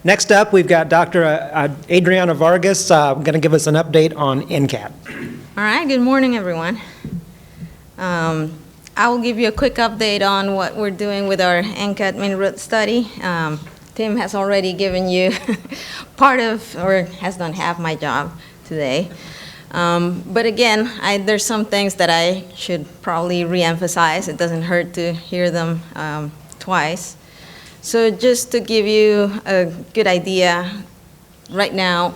Next up, we've got Dr. Adriana Vargas going to give us an update on NCAT. All right, good morning, everyone. I will give you a quick update on what we're doing with our NCAT main road study. Tim has already given you part of, or has done half my job today. But again, there's some things that I should probably reemphasize. It doesn't hurt to hear them twice. So just to give you a good idea, right now,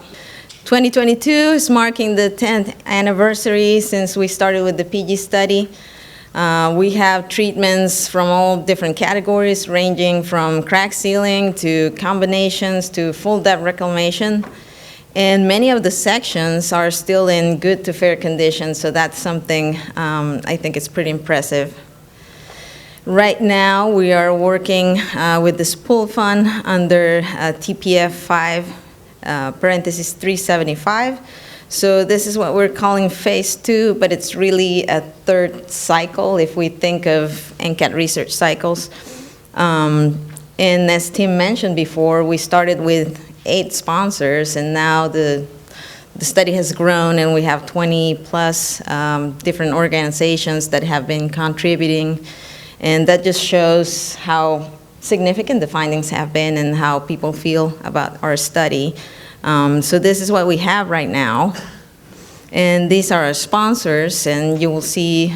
2022 is marking the 10th anniversary since we started with the PG study. We have treatments from all different categories, ranging from crack sealing to combinations to full depth reclamation. And many of the sections are still in good to fair condition, so that's something I think is pretty impressive. Right now, we are working with this pool fund under TPF 5, parentheses 375. So this is what we're calling phase 2, but it's really a third cycle if we think of NCAT research cycles. And as Tim mentioned before, we started with 8 sponsors, and now the study has grown, and we have 20 plus different organizations that have been contributing. And that just shows how significant the findings have been and how people feel about our study. So this is what we have right now. And these are our sponsors, and you will see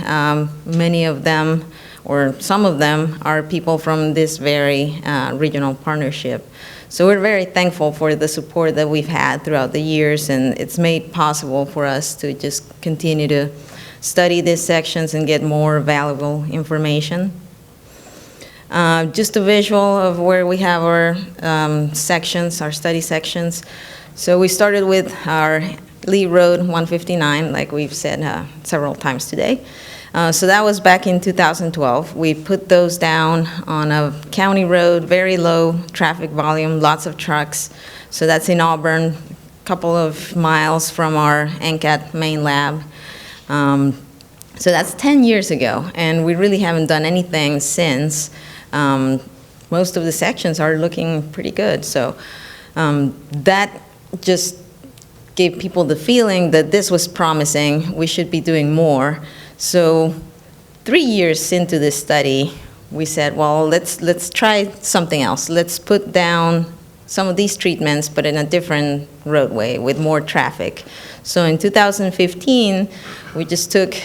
many of them, or some of them, are people from this very regional partnership. So we're very thankful for the support that we've had throughout the years, and it's made possible for us to just continue to study these sections and get more valuable information. Just a visual of where we have our sections, our study sections. So we started with our Lee Road 159, like we've said several times today. So that was back in 2012. We put those down on a county road, very low traffic volume, lots of trucks. So that's in Auburn, a couple of miles from our NCAT main lab. So that's 10 years ago, and we really haven't done anything since. Most of the sections are looking pretty good. So that just gave people the feeling that this was promising. We should be doing more. So 3 years into this study, we said, well, let's try something else. Let's put down some of these treatments, but in a different roadway with more traffic. So in 2015, we just took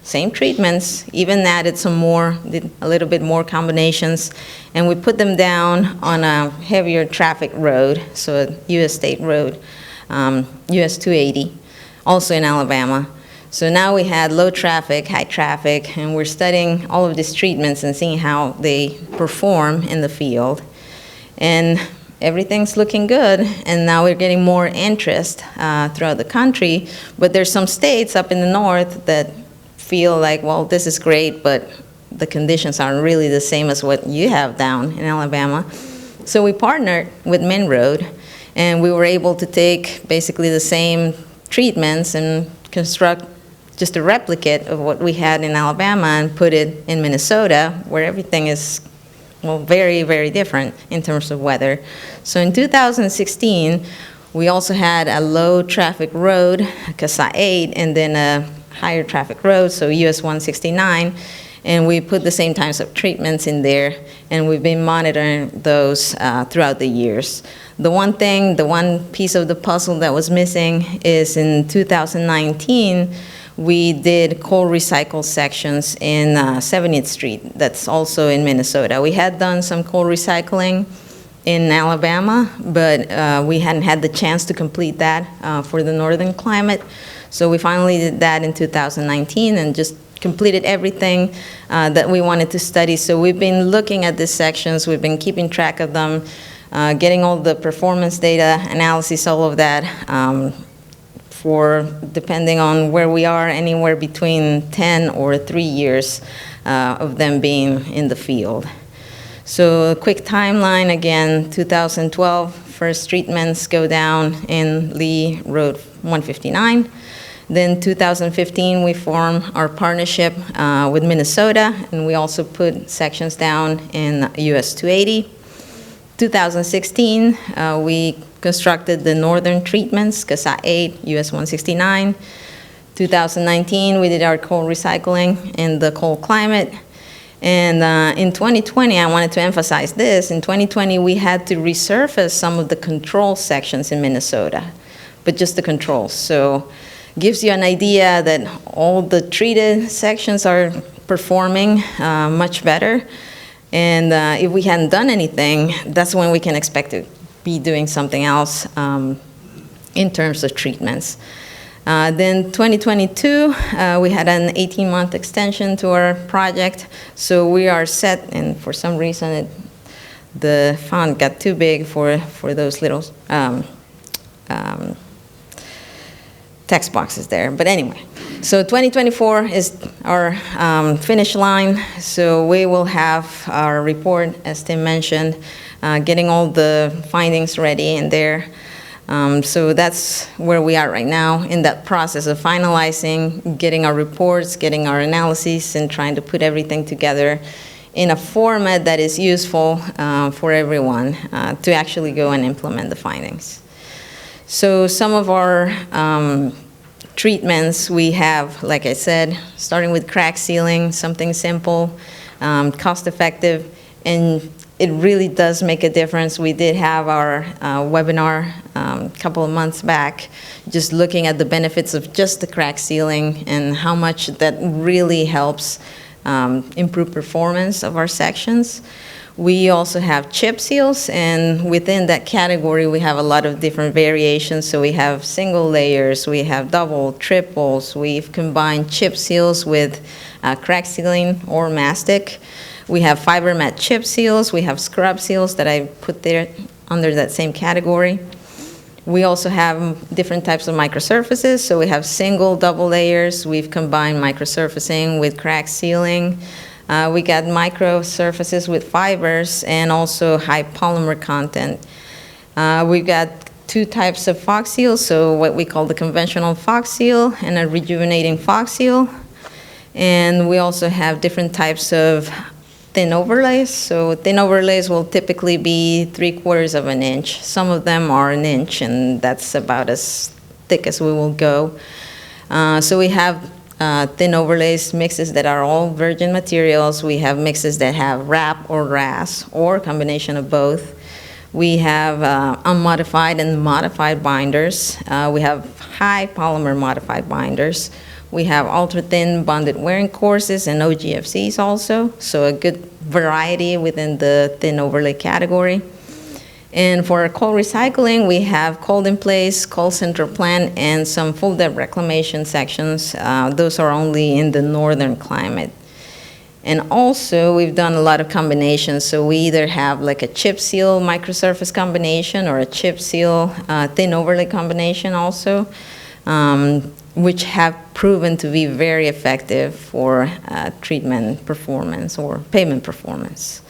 same treatments, even added some more, did a little bit more combinations, and we put them down on a heavier traffic road, so a U.S. state road, US 280, also in Alabama. So now we had low traffic, high traffic, and we're studying all of these treatments and seeing how they perform in the field. And everything's looking good, and now we're getting more interest throughout the country, but there's some states up in the north that feel like, well, this is great, but the conditions aren't really the same as what you have down in Alabama. So we partnered with Minroad, and we were able to take basically the same treatments and construct just a replicate of what we had in Alabama and put it in Minnesota, where everything is, well, very, very different in terms of weather. So in 2016, we also had a low traffic road, CASA 8, and then a higher traffic road, so US 169, and we put the same types of treatments in there, and we've been monitoring those throughout the years. The one piece of the puzzle that was missing is in 2019, we did coal recycle sections in 70th Street. That's also in Minnesota. We had done some coal recycling in Alabama, but we hadn't had the chance to complete that for the northern climate. So we finally did that in 2019 and just completed everything that we wanted to study. So we've been looking at these sections, we've been keeping track of them, getting all the performance data, analysis, all of that, for, depending on where we are, anywhere between 10 or 3 years of them being in the field. So a quick timeline, again, 2012, first treatments go down in Lee Road 159. Then 2015, we form our partnership with Minnesota, and we also put sections down in US 280. 2016, we constructed the northern treatments, CASA 8, US 169. 2019, we did our coal recycling in the cold climate. And in 2020, I wanted to emphasize this. In 2020, we had to resurface some of the control sections in Minnesota, but just the controls. So gives you an idea that all the treated sections are performing much better. And if we hadn't done anything, that's when we can expect to be doing something else in terms of treatments. Then 2022, we had an 18-month extension to our project. So we are set, and for some reason, the font got too big for those little text boxes there. But anyway, so 2024 is our finish line. So we will have our report, as Tim mentioned, getting all the findings ready in there. So that's where we are right now in that process of finalizing, getting our reports, getting our analyses, and trying to put everything together in a format that is useful for everyone to actually go and implement the findings. So some of our treatments we have, like I said, starting with crack sealing, something simple, cost-effective, and it really does make a difference. We did have our webinar a couple of months back, just looking at the benefits of just the crack sealing and how much that really helps improve performance of our sections. We also have chip seals, and within that category, we have a lot of different variations. So we have single layers, we have double, triples, we've combined chip seals with crack sealing or mastic. We have fiber mat chip seals, we have scrub seals that I put there under that same category. We also have different types of microsurfaces, so we have single, double layers. We've combined microsurfacing with crack sealing. We got microsurfaces with fibers and also high polymer content. We've got two types of Fox seals, so what we call the conventional Fox seal and a rejuvenating Fox seal. And we also have different types of thin overlays. So thin overlays will typically be 3/4 of an inch. Some of them are an inch, and that's about as thick as we will go. So we have thin overlays, mixes that are all virgin materials. We have mixes that have wrap or RAS, or a combination of both. We have unmodified and modified binders. We have high polymer modified binders. We have ultra-thin bonded wearing courses and OGFCs also, so a good variety within the thin overlay category. And for coal recycling, we have cold in place, cold center plant, and some full depth reclamation sections. Those are only in the northern climate. And also, we've done a lot of combinations. So we either have like a chip seal microsurface combination or a chip seal thin overlay combination also, which have proven to be very effective for treatment performance or pavement performance.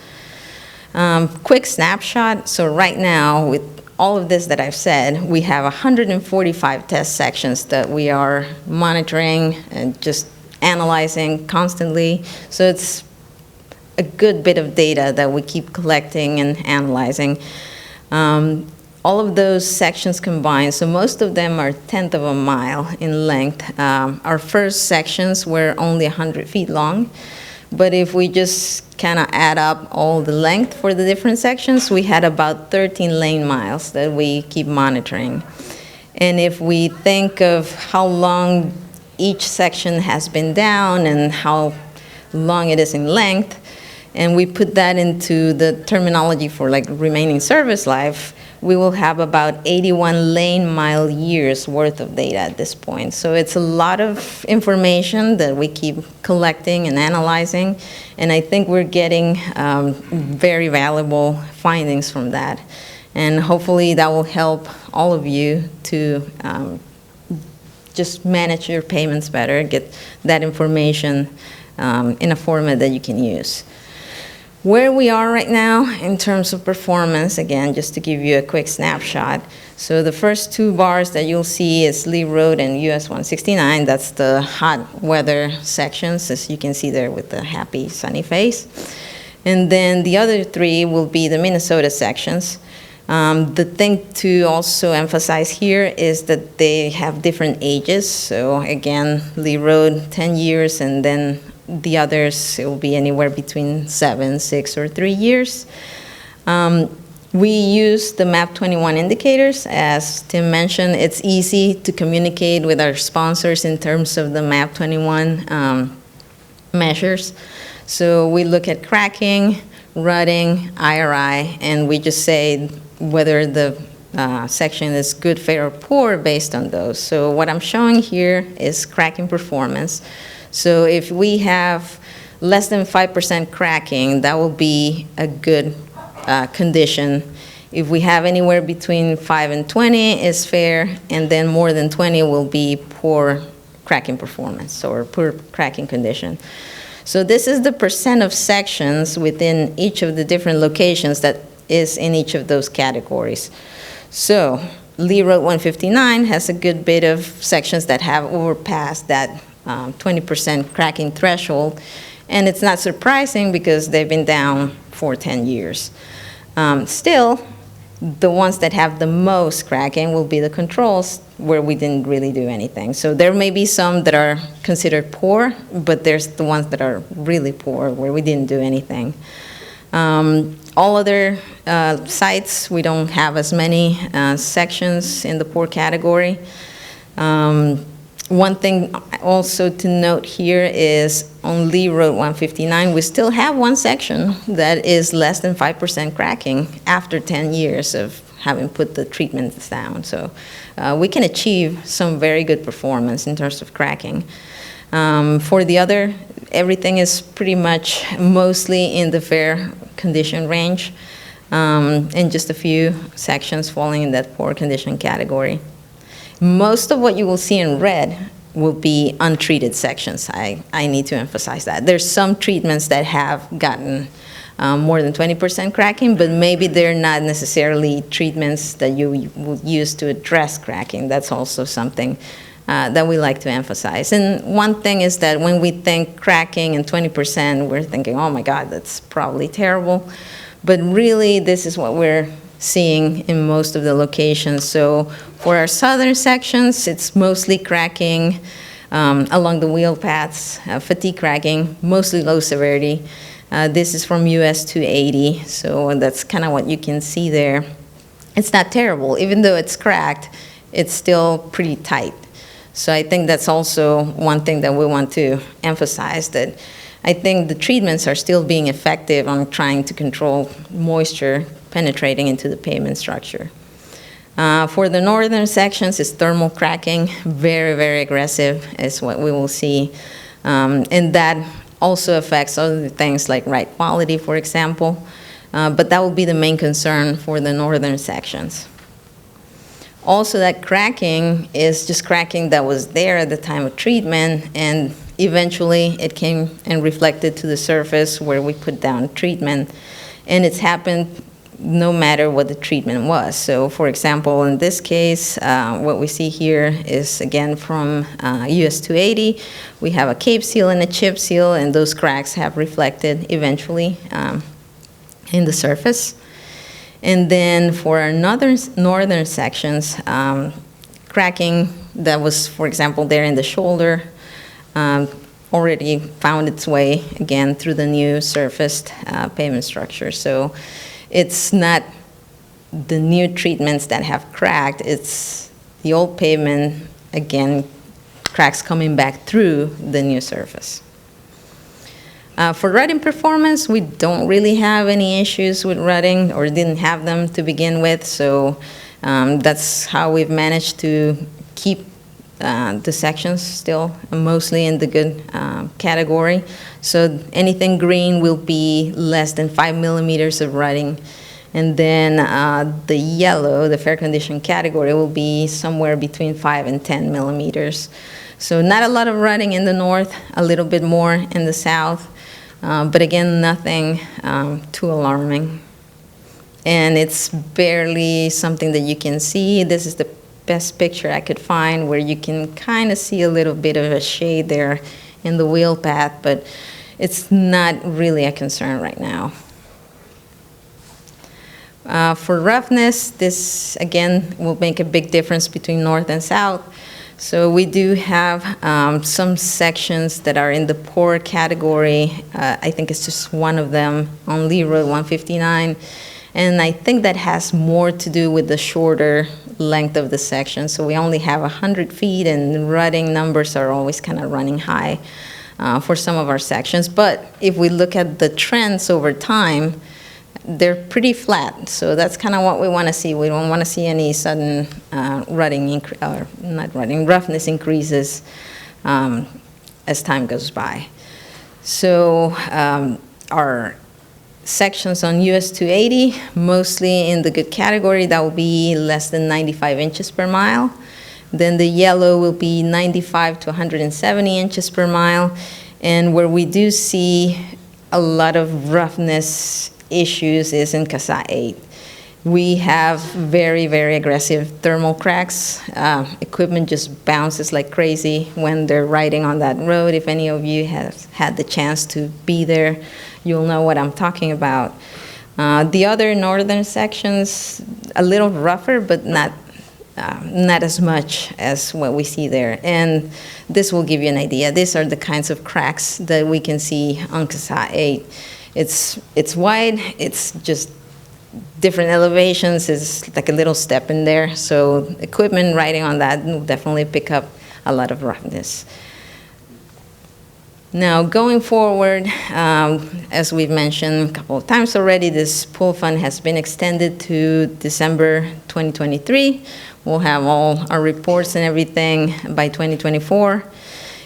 Quick snapshot. So right now, with all of this that I've said, we have 145 test sections that we are monitoring and just analyzing constantly. So it's a good bit of data that we keep collecting and analyzing. All of those sections combined, so most of them are 1/10 of a mile in length. Our first sections were only 100 feet long, but if we just kind of add up all the length for the different sections, we had about 13 lane miles that we keep monitoring. And if we think of how long each section has been down and how long it is in length, and we put that into the terminology for like remaining service life, we will have about 81 lane mile years worth of data at this point. So it's a lot of information that we keep collecting and analyzing, and I think we're getting very valuable findings from that. And hopefully that will help all of you to just manage your payments better, get that information in a format that you can use. Where we are right now in terms of performance, again, just to give you a quick snapshot. So the first two bars that you'll see is Lee Road and US 169. That's the hot weather sections, as you can see there with the happy sunny face. And then the other 3 will be the Minnesota sections. The thing to also emphasize here is that they have different ages. So again, Lee Road, 10 years, and then the others, it will be anywhere between 7, 6, or 3 years. We use the MAP 21 indicators. As Tim mentioned, it's easy to communicate with our sponsors in terms of the MAP 21 measures. So we look at cracking, rutting, IRI, and we just say whether the section is good, fair, or poor based on those. So what I'm showing here is cracking performance. So if we have less than 5% cracking, that will be a good condition. If we have anywhere between 5 and 20 is fair, and then more than 20 will be poor cracking performance or poor cracking condition. So this is the percent of sections within each of the different locations that is in each of those categories. So Lee Road 159 has a good bit of sections that have overpassed that 20% cracking threshold, and it's not surprising because they've been down for 10 years. Still, the ones that have the most cracking will be the controls, where we didn't really do anything. So there may be some that are considered poor, but there's the ones that are really poor, where we didn't do anything. All other sites, we don't have as many sections in the poor category. One thing also to note here is on Lee Road 159, we still have one section that is less than 5% cracking after 10 years of having put the treatments down. So we can achieve some very good performance in terms of cracking. For the other, everything is pretty much mostly in the fair condition range, and just a few sections falling in that poor condition category. Most of what you will see in red will be untreated sections. I need to emphasize that. There's some treatments that have gotten more than 20% cracking, but maybe they're not necessarily treatments that you would use to address cracking. That's also something that we like to emphasize. And one thing is that when we think cracking and 20%, we're thinking, oh my God, that's probably terrible. But really, this is what we're seeing in most of the locations. So for our southern sections, it's mostly cracking along the wheel paths, fatigue cracking, mostly low severity. This is from US 280, so that's kind of what you can see there. It's not terrible. Even though it's cracked, it's still pretty tight. So I think that's also one thing that we want to emphasize, that I think the treatments are still being effective on trying to control moisture penetrating into the pavement structure. For the northern sections, it's thermal cracking, very, very aggressive is what we will see. And that also affects other things like ride quality, for example. But that will be the main concern for the northern sections. Also, that cracking is just cracking that was there at the time of treatment, and eventually it came and reflected to the surface where we put down treatment. And it's happened no matter what the treatment was. So, for example, in this case, what we see here is, again, from US 280. We have a cape seal and a chip seal, and those cracks have reflected eventually in the surface. And then for our northern sections, cracking that was, for example, there in the shoulder, already found its way, again, through the new surfaced pavement structure. So it's not the new treatments that have cracked, it's the old pavement, again, cracks coming back through the new surface. For rutting performance, we don't really have any issues with rutting, or didn't have them to begin with, so that's how we've managed to keep the sections still mostly in the good category. So anything green will be less than 5 millimeters of rutting. And then the yellow, the fair condition category, will be somewhere between 5 and 10 millimeters. So not a lot of rutting in the north, a little bit more in the south. But again, nothing too alarming. And it's barely something that you can see. This is the best picture I could find where you can kind of see a little bit of a shade there in the wheel path, but it's not really a concern right now. For roughness, this again will make a big difference between north and south. So we do have some sections that are in the poor category. I think it's just one of them on Lee Road 159. And I think that has more to do with the shorter length of the section. So we only have 100 feet, and rutting numbers are always kind of running high for some of our sections. But if we look at the trends over time, they're pretty flat. So that's kind of what we want to see. We don't want to see any sudden roughness increases as time goes by. So our sections on US 280, mostly in the good category, that will be less than 95 inches per mile. Then the yellow will be 95 to 170 inches per mile. And where we do see a lot of roughness issues is in CASA 8. We have very, very aggressive thermal cracks. Equipment just bounces like crazy when they're riding on that road. If any of you have had the chance to be there, you'll know what I'm talking about. The other northern sections, a little rougher, but not as much as what we see there. And this will give you an idea. These are the kinds of cracks that we can see on CASA 8. It's wide, it's just different elevations, is like a little step in there. So equipment riding on that will definitely pick up a lot of roughness. Now, going forward, as we've mentioned a couple of times already, this pool fund has been extended to December 2023. We'll have all our reports and everything by 2024.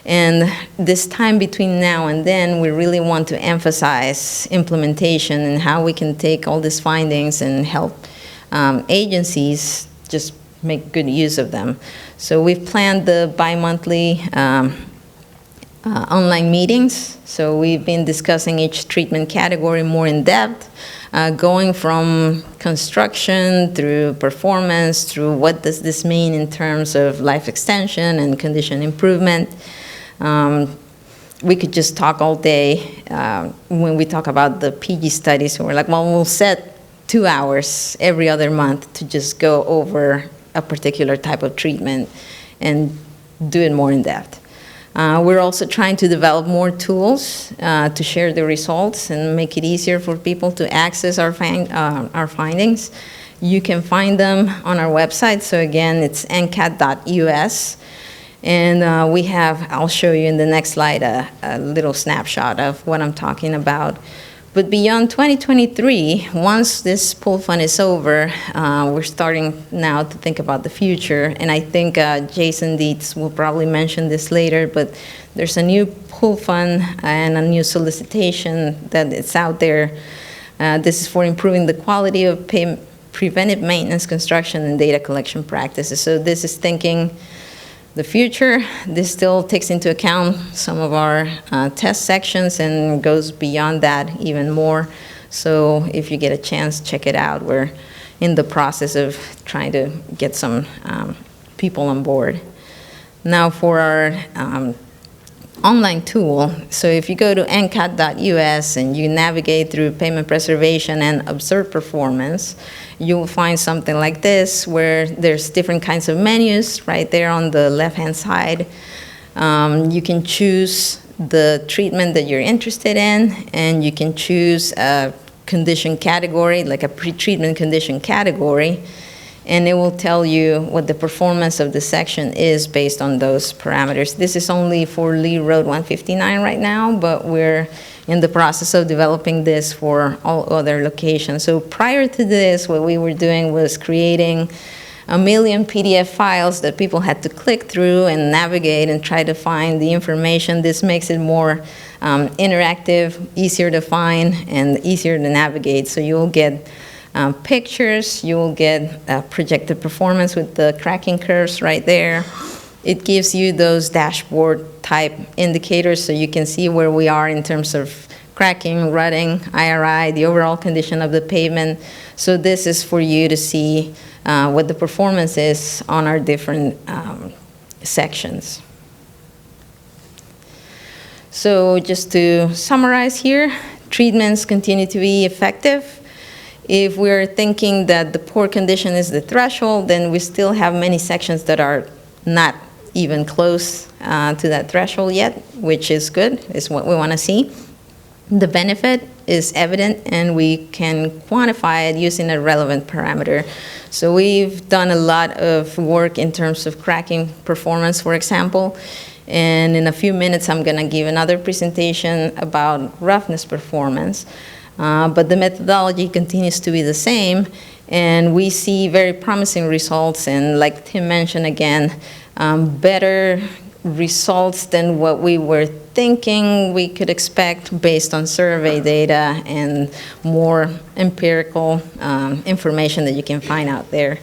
And this time between now and then, we really want to emphasize implementation and how we can take all these findings and help agencies just make good use of them. So we've planned the bi-monthly online meetings. So we've been discussing each treatment category more in depth, going from construction through performance, through what does this mean in terms of life extension and condition improvement. We could just talk all day when we talk about the PG studies. We're like, well, we'll set 2 hours every other month to just go over a particular type of treatment and do it more in depth. We're also trying to develop more tools to share the results and make it easier for people to access our findings. You can find them on our website. So again, it's ncat.us. And we have, I'll show you in the next slide, a little snapshot of what I'm talking about. But beyond 2023, once this pool fund is over, we're starting now to think about the future. And I think Jason Dietz will probably mention this later, but there's a new pool fund and a new solicitation that is out there. This is for improving the quality of preventive maintenance, construction, and data collection practices. So this is thinking the future. This still takes into account some of our test sections and goes beyond that even more. So if you get a chance, check it out. We're in the process of trying to get some people on board. Now for our online tool, so if you go to ncat.us and you navigate through payment preservation and observe performance, you will find something like this where there's different kinds of menus right there on the left-hand side. You can choose the treatment that you're interested in, and you can choose a condition category, like a pre-treatment condition category, and it will tell you what the performance of the section is based on those parameters. This is only for Lee Road 159 right now, but we're in the process of developing this for all other locations. So prior to this, what we were doing was creating 1 million PDF files that people had to click through and navigate and try to find the information. This makes it more interactive, easier to find, and easier to navigate. So you'll get pictures, you'll get projected performance with the cracking curves right there. It gives you those dashboard type indicators so you can see where we are in terms of cracking, rutting, IRI, the overall condition of the pavement. So this is for you to see what the performance is on our different sections. So just to summarize here, treatments continue to be effective. If we're thinking that the poor condition is the threshold, then we still have many sections that are not even close to that threshold yet, which is good, is what we want to see. The benefit is evident, and we can quantify it using a relevant parameter. So we've done a lot of work in terms of cracking performance, for example, and in a few minutes I'm going to give another presentation about roughness performance. But the methodology continues to be the same, and we see very promising results, and like Tim mentioned again, better results than what we were thinking we could expect based on survey data and more empirical information that you can find out there.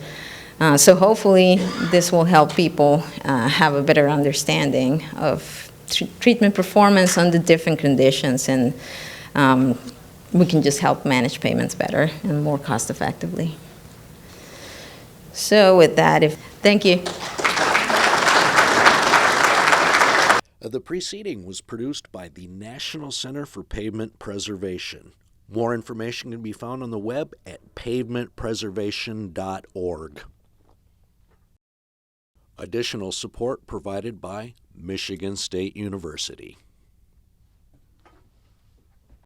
So hopefully this will help people have a better understanding of treatment performance under different conditions, and we can just help manage payments better and more cost effectively. So with that, thank you. The preceding was produced by the National Center for Pavement Preservation. More information can be found on the web at pavementpreservation.org. Additional support provided by Michigan State University.